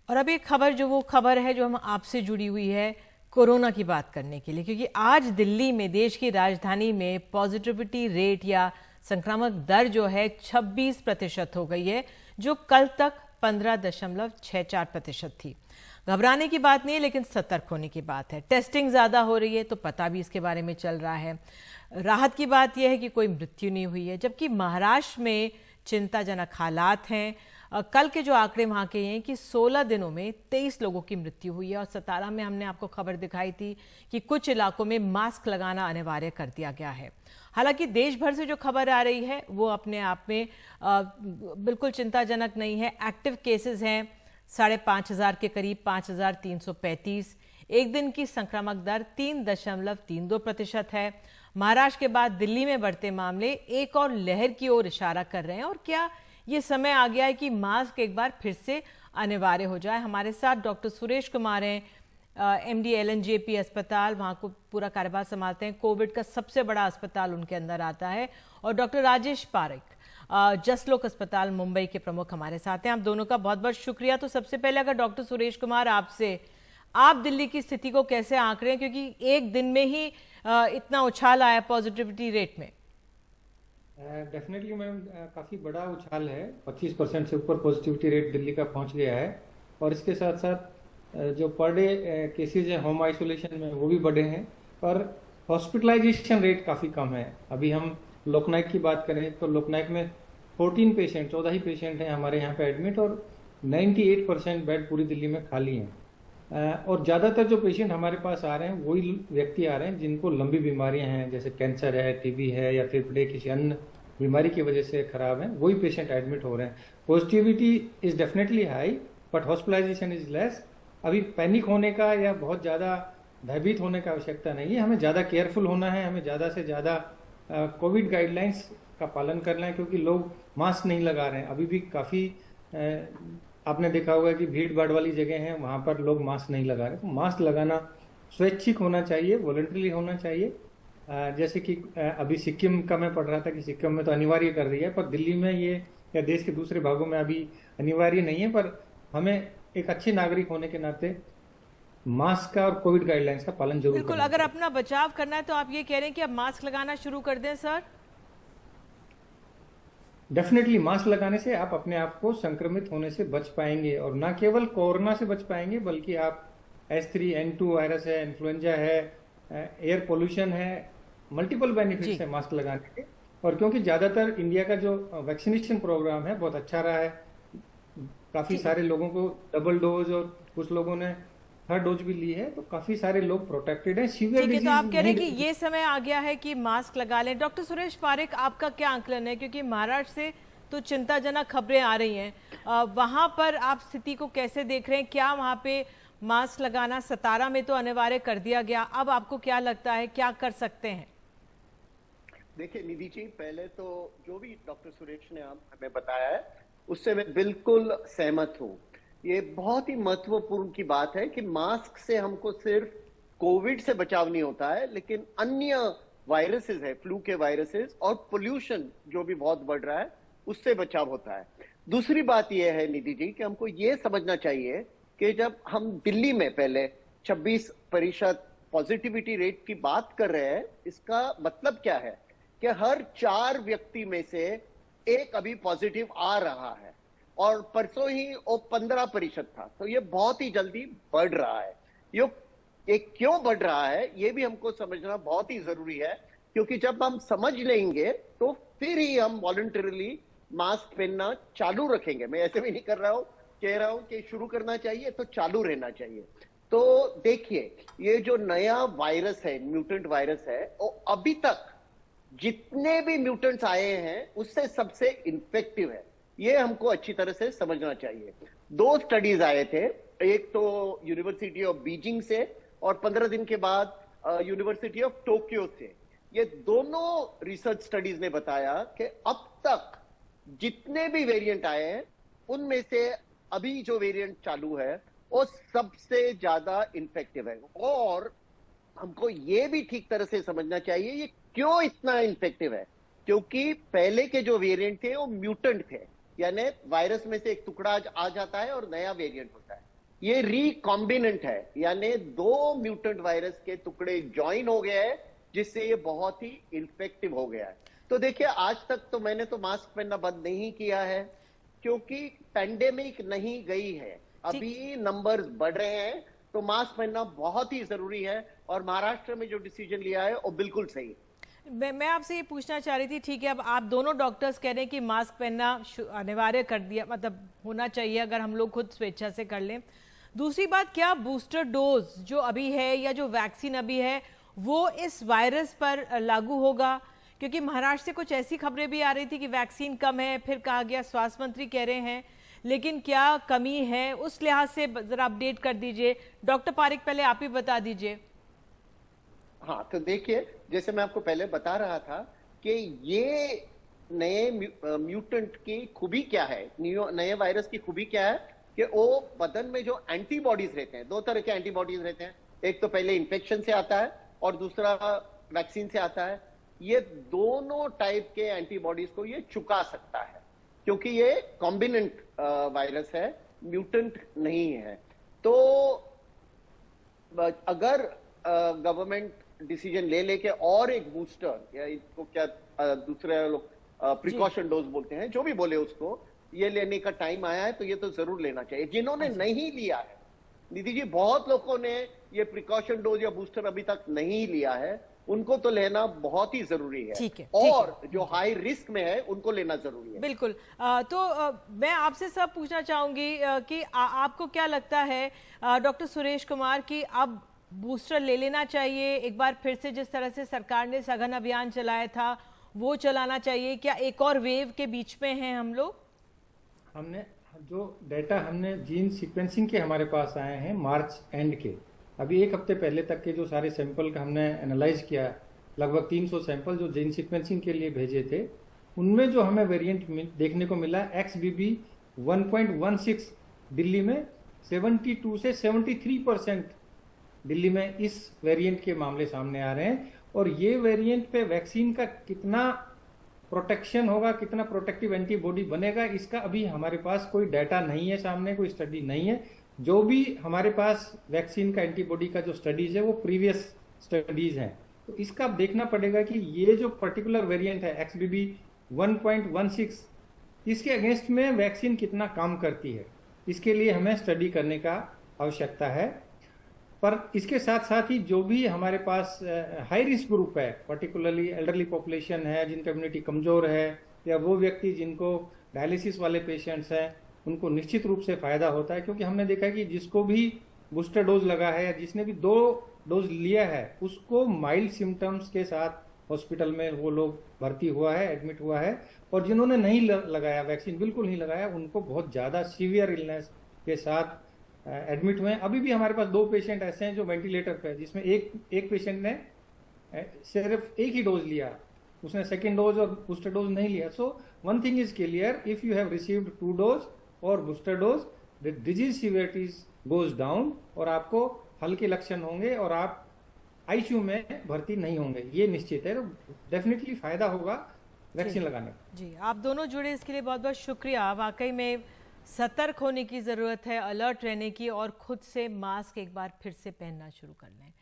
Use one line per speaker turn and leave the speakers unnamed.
और अब एक खबर जो वो खबर है जो हम आपसे जुड़ी हुई है कोरोना की बात करने के लिए, क्योंकि आज दिल्ली में, देश की राजधानी में, पॉजिटिविटी रेट या संक्रामक दर जो है 26% हो गई है, जो कल तक 15.64% थी। घबराने की बात नहीं है, लेकिन सतर्क होने की बात है। टेस्टिंग ज्यादा हो रही है तो पता भी इसके बारे में चल रहा है। राहत की बात यह है कि कोई मृत्यु नहीं हुई है, जबकि महाराष्ट्र में चिंताजनक हालात हैं। कल के जो आंकड़े वहां के हैं कि 16 दिनों में 23 लोगों की मृत्यु हुई है। और सतारा में हमने आपको खबर दिखाई थी कि कुछ इलाकों में मास्क लगाना अनिवार्य कर दिया गया है। हालांकि देश भर से जो खबर आ रही है वो अपने आप में बिल्कुल चिंताजनक नहीं है। एक्टिव केसेस हैं 5,500 के करीब, 5,335। एक दिन की संक्रामक दर 3.32% है। महाराष्ट्र के बाद दिल्ली में बढ़ते मामले एक और लहर की ओर इशारा कर रहे हैं। और क्या ये समय आ गया है कि मास्क एक बार फिर से अनिवार्य हो जाए? हमारे साथ डॉक्टर सुरेश कुमार हैं, एमडी एलएनजेपी अस्पताल, वहां को पूरा कार्यभार संभालते हैं। कोविड का सबसे बड़ा अस्पताल उनके अंदर आता है। और डॉक्टर राजेश पारिक, जसलोक अस्पताल मुंबई के प्रमुख हमारे साथ हैं। आप दोनों का बहुत बहुत शुक्रिया। तो सबसे पहले अगर डॉक्टर सुरेश कुमार आपसे, आप दिल्ली की स्थिति को कैसे आंक रहे हैं, क्योंकि एक दिन में ही इतना उछाल आया पॉजिटिविटी रेट में?
डेफिनेटली मैम, काफ़ी बड़ा उछाल है। 25% से ऊपर पॉजिटिविटी रेट दिल्ली का पहुंच गया है। और इसके साथ साथ जो पर डे केसेज हैं होम आइसोलेशन में वो भी बढ़े हैं। पर हॉस्पिटलाइजेशन रेट काफ़ी कम है। अभी हम लोकनायक की बात करें तो लोकनायक में 14 ही पेशेंट हैं हमारे यहाँ पे एडमिट, और 98% बेड पूरी दिल्ली में खाली हैं। और ज़्यादातर जो पेशेंट हमारे पास आ रहे हैं वही व्यक्ति आ रहे हैं जिनको लंबी बीमारियां हैं, जैसे कैंसर है, टीबी है, या फिर बड़े किसी अन्य बीमारी की वजह से खराब हैं, वही पेशेंट एडमिट हो रहे हैं। Positivity is definitely high but hospitalisation is less. अभी पैनिक होने का या बहुत ज़्यादा भयभीत होने का आवश्यकता नहीं है। हमें ज़्यादा केयरफुल होना है, हमें ज़्यादा से ज़्यादा कोविड गाइडलाइंस का पालन करना है, क्योंकि लोग मास्क नहीं लगा रहे हैं। अभी भी काफ़ी आपने देखा होगा कि भीड़ भाड़ वाली जगह है, वहां पर लोग मास्क नहीं लगा रहे। तो मास्क लगाना स्वैच्छिक होना चाहिए, वॉलंटरी होना चाहिए। जैसे कि अभी सिक्किम का मैं पढ़ रहा था कि सिक्किम में तो अनिवार्य कर दिया है, पर दिल्ली में ये या देश के दूसरे भागों में अभी अनिवार्य नहीं है। पर हमें एक अच्छे नागरिक होने के नाते मास्क का और कोविड गाइडलाइंस का पालन जरूर
बिल्कुल।
करना
अगर
चाहिए।
अपना बचाव करना है तो आप ये कह रहे हैं कि अब मास्क लगाना शुरू कर दें सर?
डेफिनेटली मास्क लगाने से आप अपने आप को संक्रमित होने से बच पाएंगे, और ना केवल कोरोना से बच पाएंगे बल्कि आप H3N2 वायरस है, इन्फ्लुएंजा है, एयर पोल्यूशन है, मल्टीपल बेनिफिट्स है मास्क लगाने के। और क्योंकि ज्यादातर इंडिया का जो वैक्सीनेशन प्रोग्राम है बहुत अच्छा रहा है, काफी सारे लोगों को डबल डोज और कुछ लोगों ने थर्ड डोज भी ली है, तो काफी सारे लोग प्रोटेक्टेड हैं। सीवियर
ठीक है,
डिजीज
तो आप कह रहे हैं कि
नहीं।
ये समय आ गया है कि मास्क लगा लें। डॉक्टर सुरेश पारिक, आपका क्या आंकलन है, क्योंकि महाराष्ट्र से तो चिंताजनक खबरें आ रही हैं, वहां पर आप स्थिति को कैसे देख रहे हैं? क्या वहां पे मास्क लगाना, सतारा में तो अनिवार्य कर दिया गया, अब आपको क्या लगता है क्या कर सकते हैं?
देखिए निधि जी, पहले तो जो भी डॉक्टर सुरेश ने हमें बताया है उससे मैं बिल्कुल सहमत हूँ। ये बहुत ही महत्वपूर्ण की बात है कि मास्क से हमको सिर्फ कोविड से बचाव नहीं होता है, लेकिन अन्य वायरसेस है, फ्लू के वायरसेस और पोल्यूशन जो भी बहुत बढ़ रहा है उससे बचाव होता है। दूसरी बात यह है निधि जी कि हमको ये समझना चाहिए कि जब हम दिल्ली में पहले 26% पॉजिटिविटी रेट की बात कर रहे हैं, इसका मतलब क्या है कि हर 4 व्यक्ति में से एक अभी पॉजिटिव आ रहा है, और परसों ही वो 15% था। तो ये बहुत ही जल्दी बढ़ रहा है। ये क्यों बढ़ रहा है ये भी हमको समझना बहुत ही जरूरी है, क्योंकि जब हम समझ लेंगे तो फिर ही हम वॉलंटरली मास्क पहनना चालू रखेंगे। मैं ऐसे भी नहीं कह रहा हूं कि शुरू करना चाहिए तो चालू रहना चाहिए। तो देखिए, ये जो नया वायरस है, म्यूटेंट वायरस है, वो अभी तक जितने भी म्यूटेंट्स आए हैं उससे सबसे इन्फेक्टिव है। ये हमको अच्छी तरह से समझना चाहिए। 2 स्टडीज आए थे, एक तो यूनिवर्सिटी ऑफ बीजिंग से और 15 दिन के बाद यूनिवर्सिटी ऑफ टोक्यो से। ये दोनों रिसर्च स्टडीज ने बताया कि अब तक जितने भी वेरिएंट आए हैं उनमें से अभी जो वेरिएंट चालू है वो सबसे ज्यादा इन्फेक्टिव है। और हमको ये भी ठीक तरह से समझना चाहिए ये क्यों इतना इन्फेक्टिव है, क्योंकि पहले के जो वेरिएंट थे वो म्यूटेंट थे, यानी वायरस में से एक टुकड़ा आ जाता है और नया वेरिएंट होता है। ये रिकॉम्बिनेंट है, यानी 2 म्यूटेंट वायरस के टुकड़े ज्वाइन हो गए हैं, जिससे ये बहुत ही इन्फेक्टिव हो गया है। तो देखिए, आज तक तो मैंने तो मास्क पहनना बंद नहीं किया है, क्योंकि पैंडेमिक नहीं गई है, अभी नंबर्स बढ़ रहे हैं, तो मास्क पहनना बहुत ही जरूरी है। और महाराष्ट्र में जो डिसीजन लिया है वो बिल्कुल सही है।
मैं आपसे ये पूछना चाह रही थी, ठीक है, अब आप दोनों डॉक्टर्स कह रहे हैं कि मास्क पहनना अनिवार्य कर दिया, मतलब होना चाहिए अगर हम लोग खुद स्वेच्छा से कर लें। दूसरी बात, क्या बूस्टर डोज जो अभी है या जो वैक्सीन अभी है वो इस वायरस पर लागू होगा? क्योंकि महाराष्ट्र से कुछ ऐसी खबरें भी आ रही थी कि वैक्सीन कम है, फिर कहा गया, स्वास्थ्य मंत्री कह रहे हैं, लेकिन क्या कमी है उस लिहाज से जरा अपडेट कर दीजिए। डॉक्टर पारिक, पहले आप ही बता दीजिए।
हाँ, तो देखिए, जैसे मैं आपको पहले बता रहा था कि ये नए म्यूटेंट की खूबी क्या है, नए वायरस की खूबी क्या है कि वो बदन में जो एंटीबॉडीज रहते हैं, 2 तरह के एंटीबॉडीज रहते हैं, एक तो पहले इन्फेक्शन से आता है और दूसरा वैक्सीन से आता है। ये दोनों टाइप के एंटीबॉडीज को ये चुका सकता है, क्योंकि ये कॉम्बिनेंट वायरस है, म्यूटेंट नहीं है। तो अगर गवर्नमेंट डिसीजन ले लेके और एक बूस्टर या इसको क्या दूसरे लोग प्रिकॉशन डोज बोलते हैं, जो भी बोले उसको, ये लेने का टाइम आया है, तो ये तो जरूर लेना चाहिए। जिन्होंने नहीं लिया है, निधि जी, बहुत लोगों ने ये प्रिकॉशन डोज या बूस्टर अभी तक नहीं लिया है, उनको तो लेना बहुत ही जरूरी है।
ठीक है,
और जो हाई रिस्क में है उनको लेना जरूरी है।
बिल्कुल। मैं आपसे सब पूछना चाहूंगी कि आपको क्या लगता है डॉक्टर सुरेश कुमार, कि अब बूस्टर ले लेना चाहिए एक बार फिर से, जिस तरह से सरकार ने सघन अभियान चलाया था वो चलाना चाहिए? क्या एक और वेव के बीच में हैं हम लोग?
हमने जो डेटा हमने जीन सीक्वेंसिंग के हमारे पास आए हैं मार्च एंड के, अभी 1 हफ्ते पहले तक के जो सारे सैंपल का हमने एनालाइज किया, लगभग 300 सैंपल जो जीन सीक्वेंसिंग के लिए भेजे थे, उनमें जो हमें वेरिएंट देखने को मिला XBB 1.16 दिल्ली में 72 से 73% दिल्ली में इस वेरिएंट के मामले सामने आ रहे हैं। और ये वेरिएंट पे वैक्सीन का कितना प्रोटेक्शन होगा, कितना प्रोटेक्टिव एंटीबॉडी बनेगा, इसका अभी हमारे पास कोई डाटा नहीं है, सामने कोई स्टडी नहीं है। जो भी हमारे पास वैक्सीन का एंटीबॉडी का जो स्टडीज है वो प्रीवियस स्टडीज हैं, तो इसका अब देखना पड़ेगा कि ये जो पर्टिकुलर वेरिएंट है XBB 1.16, इसके अगेंस्ट में वैक्सीन कितना काम करती है, इसके लिए हमें स्टडी करने का आवश्यकता है। पर इसके साथ साथ ही जो भी हमारे पास हाई रिस्क ग्रुप है, पर्टिकुलरली एल्डरली पॉपुलेशन है, जिनका इम्यूनिटी कमजोर है, या वो व्यक्ति जिनको डायलिसिस वाले पेशेंट्स हैं, उनको निश्चित रूप से फायदा होता है। क्योंकि हमने देखा है कि जिसको भी बूस्टर डोज लगा है या जिसने भी 2 डोज लिया है, उसको माइल्ड सिम्टम्स के साथ हॉस्पिटल में वो लोग भर्ती हुआ है, एडमिट हुआ है। और जिन्होंने नहीं लगाया, वैक्सीन बिल्कुल नहीं लगाया, उनको बहुत ज्यादा सीवियर इलनेस के साथ एडमिट हुए हैं। अभी भी हमारे पास 2 पेशेंट ऐसे हैं जो वेंटिलेटर पे है, जिसमें एक पेशेंट ने सिर्फ 1 ही डोज लिया, उसने सेकेंड डोज और बूस्टर डोज नहीं लिया। So one thing is clear, if you have received 2 dose और booster dose, the disease severity goes down और आपको हल्के लक्षण होंगे और आप आईसीयू में भर्ती नहीं होंगे, ये निश्चित है। तो डेफिनेटली फायदा होगा वैक्सीन लगाने का।
जी, आप दोनों जुड़े इसके लिए बहुत बहुत शुक्रिया। वाकई में सतर्क होने की ज़रूरत है, अलर्ट रहने की, और खुद से मास्क एक बार फिर से पहनना शुरू कर लें।